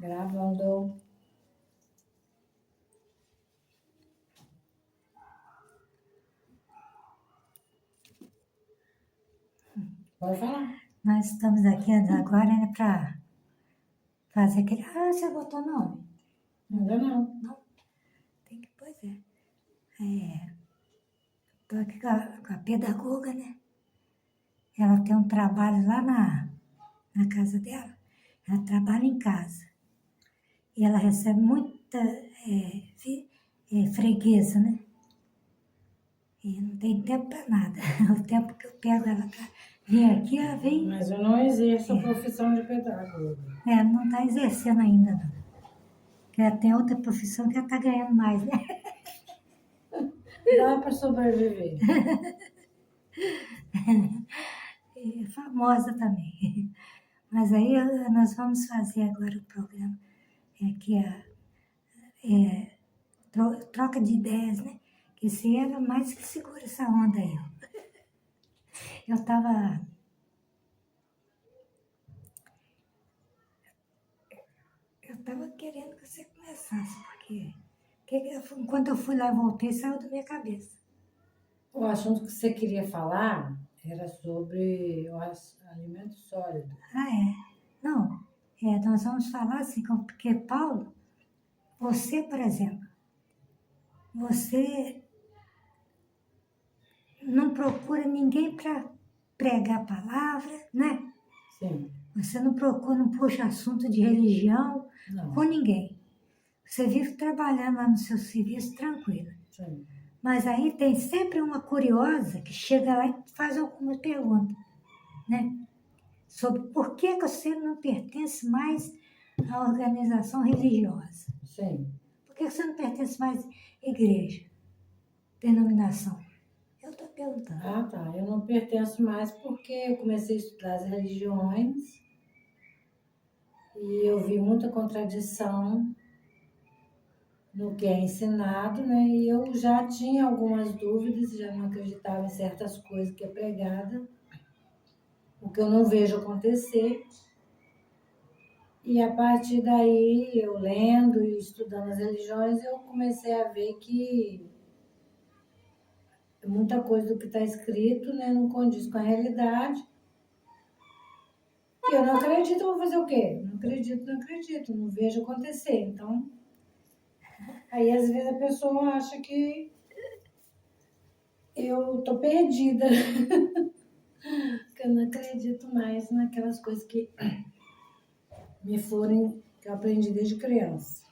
Gravando. Pode falar. Nós estamos aqui agora, né, para fazer aquele... Ah, você botou nome? Ainda não. Não? Tem que... Pois é. Estou aqui com a pedagoga, né? Ela tem um trabalho lá na casa dela. Ela trabalha em casa. E ela recebe muita freguesa, né? E não tem tempo para nada. O tempo que eu pego ela para vir aqui, ela vem... Mas eu não exerço a profissão de pedagoga. Não está exercendo ainda, não. Porque ela tem outra profissão que ela está ganhando mais, né? Dá para sobreviver. E é famosa também. Mas aí nós vamos fazer agora o programa, que troca de ideias, né? Que se ela mais que segura essa onda aí. Eu estava... querendo que você começasse, porque enquanto eu fui lá e voltei, saiu da minha cabeça. O assunto que você queria falar era sobre o alimento sólido. Ah, é? Não, nós vamos falar assim, porque Paulo, você, por exemplo, você não procura ninguém para pregar a palavra, né? Sim. Você não procura, não puxa assunto de religião Não. com ninguém. Você vive trabalhando lá no seu serviço tranquila. Sim. Mas aí tem sempre uma curiosa que chega lá e faz alguma pergunta, né? Sobre por que você não pertence mais à organização religiosa. Sim. Por que você não pertence mais à igreja, denominação? Eu estou perguntando. Ah, tá. Eu não pertenço mais porque eu comecei a estudar as religiões e eu vi muita contradição no que é ensinado, né? E eu já tinha algumas dúvidas, já não acreditava em certas coisas que é pregada, o que eu não vejo acontecer. E a partir daí, eu lendo e estudando as religiões, eu comecei a ver que muita coisa do que está escrito, né, não condiz com a realidade. E eu não acredito, eu vou fazer o quê? Não acredito, não vejo acontecer. Então, aí às vezes a pessoa acha que eu tô perdida. Que eu não acredito mais naquelas coisas que que eu aprendi desde criança.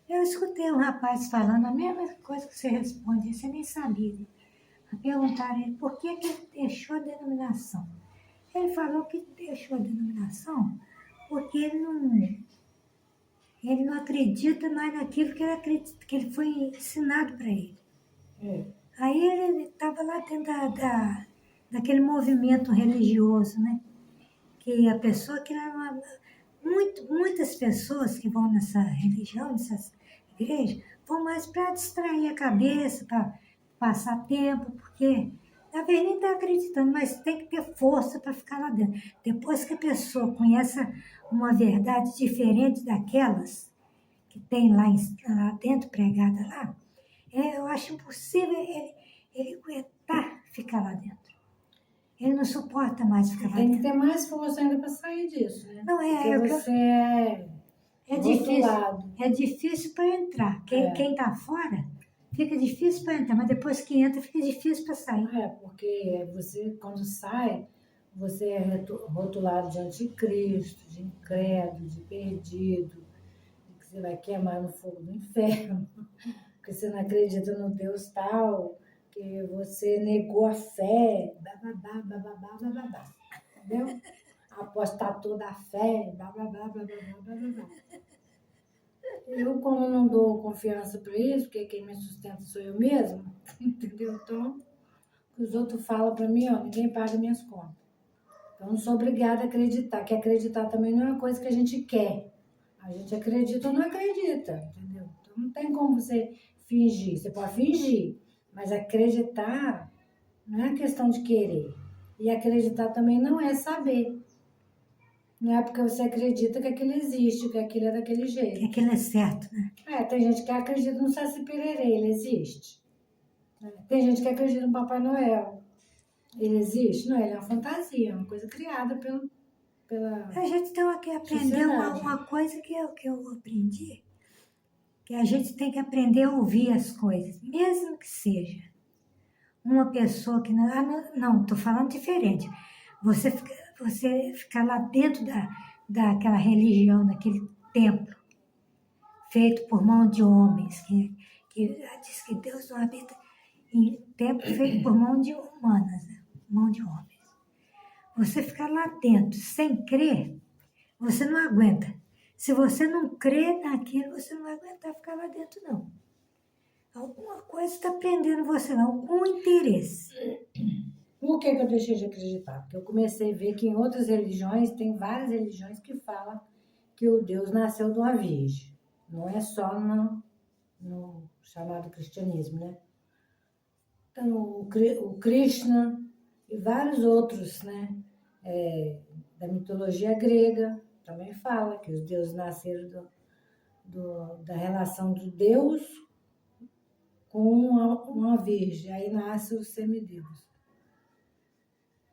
Eu escutei um rapaz falando a mesma coisa que você responde, você nem sabia. Perguntaram ele por que ele deixou a denominação. Ele falou que deixou a denominação porque ele não acredita mais naquilo que ele acredita, que ele foi ensinado para ele. É. Aí ele estava lá dentro daquele movimento religioso, né? Que a pessoa que era muitas pessoas que vão nessa religião, nessas igrejas, vão mais para distrair a cabeça, para passar tempo, porque na verdade nem está acreditando, mas tem que ter força para ficar lá dentro. Depois que a pessoa conhece uma verdade diferente daquelas que tem lá dentro, pregada lá, eu acho impossível ele aguentar ficar lá dentro. Ele não suporta mais ficar lá Tem que dentro. ter mais força ainda para sair disso, né? Não, Porque você é difícil. É difícil para entrar. Quem está fora, fica difícil para entrar, mas depois que entra, fica difícil para sair. Porque você, quando sai, você é rotulado de anticristo, de incrédulo, de perdido, que você vai queimar no fogo do inferno, porque você não acredita no Deus tal, que você negou a fé, bababá, bababá, bababá, entendeu? Apostatou da fé, bababá, bababá, bababá. Eu, como não dou confiança para isso, porque quem me sustenta sou eu mesma, entendeu? Então, os outros falam para mim, ó, ninguém paga minhas contas. Então, eu não sou obrigada a acreditar, que acreditar também não é uma coisa que a gente quer. A gente acredita ou não acredita, entendeu? Então, não tem como você fingir. Você pode fingir, mas acreditar não é questão de querer. E acreditar também não é saber. Não é porque você acredita que aquilo existe, que aquilo é daquele Que jeito. aquilo é certo, né? Tem gente que acredita no Saci Pererê, ele existe. Tem gente que acredita no Papai Noel. Ele existe? Não, ele é uma fantasia, uma coisa criada pela A gente tem que aprender sociedade. uma coisa que eu aprendi, que a gente tem que aprender a ouvir as coisas, mesmo que seja uma pessoa que não. Não, estou falando diferente. Você ficar lá dentro daquela religião, daquele templo, feito por mão de homens, que diz que Deus não habita em templo feito por mão de humanas, né? Mão de homens. Você ficar lá dentro sem crer, você não aguenta. Se você não crê naquilo, você não vai aguentar ficar lá dentro, não. Alguma coisa está prendendo você, algum interesse. Por que eu deixei de acreditar? Porque eu comecei a ver que em outras religiões, tem várias religiões que falam que o Deus nasceu de uma virgem. Não é só no chamado cristianismo, né? Então, o Krishna e vários outros, né? Da mitologia grega também fala que os deuses nasceram da relação do Deus com uma virgem. Aí nasce o semideus.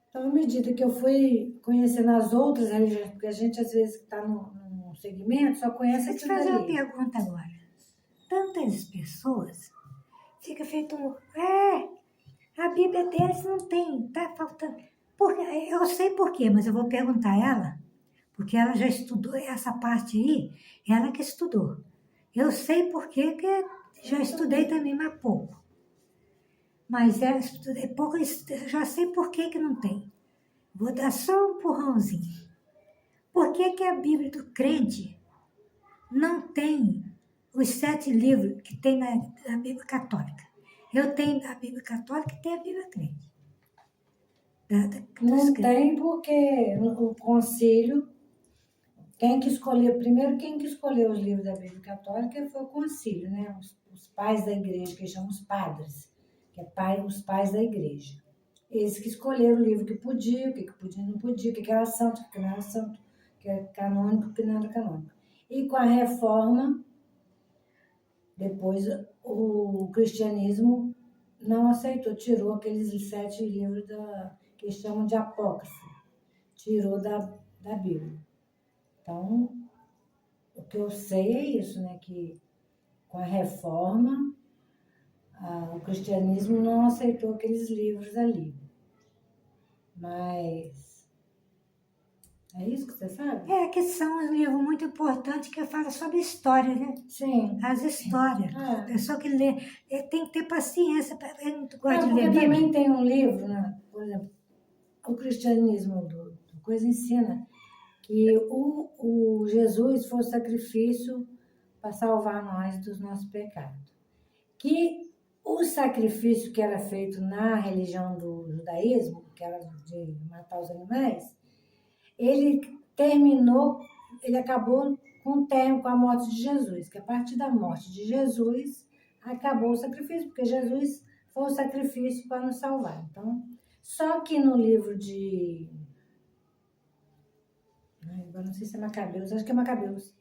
Então, à medida que eu fui conhecendo as outras religiões, porque a gente às vezes está num segmento, só conhece Deixa eu te aquilo fazer uma dali. pergunta agora. Tantas pessoas fica feito a Bíblia deles não tem, tá faltando. Eu sei por quê, mas eu vou perguntar a ela, porque ela já estudou essa parte aí, ela que estudou. Eu sei por quê, que já estudei também, mas pouco. Mas estudei pouco, eu já sei por que que não tem. Vou dar só um empurrãozinho. Por que que a Bíblia do crente não tem os 7 livros que tem na Bíblia Católica? Eu tenho a Bíblia Católica e tenho a Bíblia crente. Não tem porque o concílio, quem que escolheu os livros da Bíblia Católica foi o concílio, né? Os pais da igreja, que eles chamam os padres, que é os pais da igreja. Eles que escolheram o livro que podia, o que podia e não podia, o que era santo, o que não era santo, o que era canônico, o que não era canônico. E com a reforma, depois o cristianismo não aceitou, tirou aqueles 7 livros que eles chamam de apócrifo, tirou da Bíblia. Então, o que eu sei é isso, né? Que com a reforma, o cristianismo não aceitou aqueles livros ali. Mas é isso que você sabe? Que são um livro muito importante que fala sobre história, né? Sim. As histórias. A pessoa que lê tem que ter paciência, ele não gosta de Porque ler Bíblia. também tem um livro, né? Por exemplo, o cristianismo do Coisa ensina que o Jesus foi o sacrifício para salvar nós dos nossos pecados. Que o sacrifício que era feito na religião do judaísmo, que era de matar os animais, ele acabou com a morte de Jesus, que a partir da morte de Jesus acabou o sacrifício, porque Jesus foi o sacrifício para nos salvar. Então, só que no livro agora não sei se é Macabeus, acho que é Macabeus,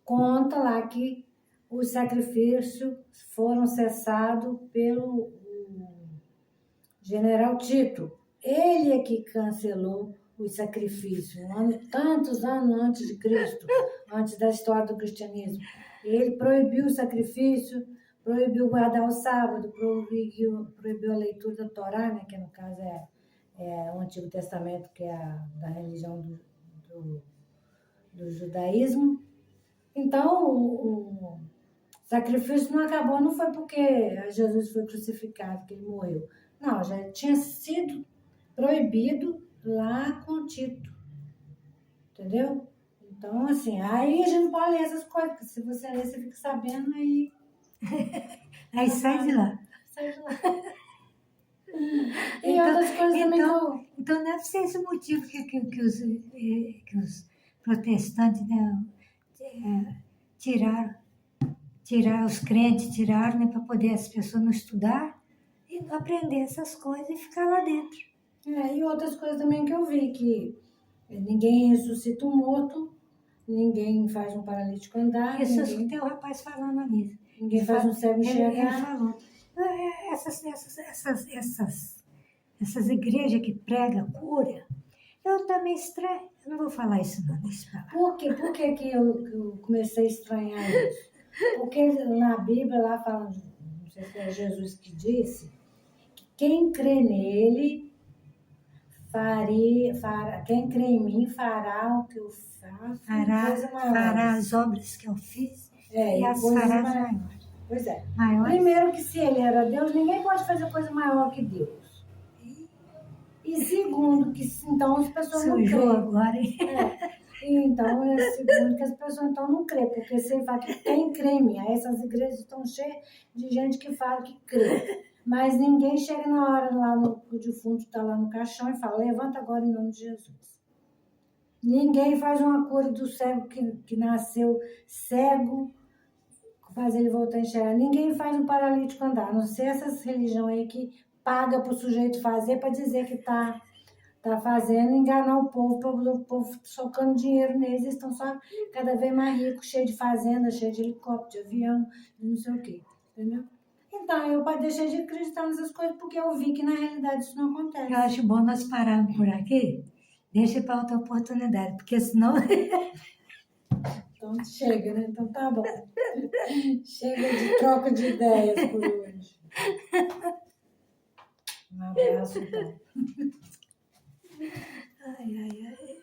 conta lá que os sacrifícios foram cessados pelo general Tito. Ele é que cancelou os sacrifícios, tantos anos antes de Cristo, antes da história do cristianismo. Ele proibiu o sacrifício, proibiu guardar o sábado, proibiu a leitura da Torá, né, que no caso é o Antigo Testamento, que é da religião do judaísmo. Então, o sacrifício não acabou, não foi porque Jesus foi crucificado, que ele morreu. Não, já tinha sido proibido lá com Tito. Entendeu? Então, assim, aí a gente não pode ler essas coisas, porque se você ler, você fica sabendo, aí... Aí sai de lá. Sai de lá. E outras coisas também que eu... Então deve ser esse o motivo que os protestantes, né, tiraram os crentes, tiraram, né, para poder as pessoas não estudar e não aprender essas coisas e ficar lá dentro. E outras coisas também que eu vi, que Ninguém ressuscita um morto, ninguém faz um paralítico andar, Isso eu ninguém, escutei o rapaz falando ali. ninguém faz um cego Ele enxergar. falou, essas igrejas que pregam cura, eu também estranho. Eu não vou falar isso não, deixa pra lá. Por que que eu comecei a estranhar isso? Porque na Bíblia lá fala, não sei se é Jesus que disse, que quem crê nele, quem crê em mim fará o que eu faço, coisa Fará maior. as obras que eu fiz É, e e as coisas farás maiores. maiores. Pois é. Maiores? Primeiro que se ele era Deus, ninguém pode fazer coisa maior que Deus. E segundo, que então as pessoas não Sujou creem. agora, hein? Então, é segundo que as pessoas então não creem, porque você fala que quem crê em mim, aí essas igrejas estão cheias de gente que fala que crê. Mas ninguém chega na hora lá no defunto, está lá no caixão e fala, levanta agora em nome de Jesus. Ninguém faz uma cura do cego que nasceu cego, faz ele voltar a enxergar. Ninguém faz um paralítico andar, a não ser essas religiões aí que paga para o sujeito fazer para dizer que está fazendo, enganar o povo, para o povo socando dinheiro neles, eles estão só cada vez mais ricos, cheio de fazenda, cheio de helicóptero, de avião, de não sei o quê, entendeu? Então, eu deixei de acreditar nessas coisas porque eu vi que na realidade isso não acontece. Eu acho bom nós pararmos por aqui, deixa para outra oportunidade, porque senão Então, chega, né? Então, tá bom. Chega de troca de ideias por hoje. Um abraço, então. ai, ai, ai.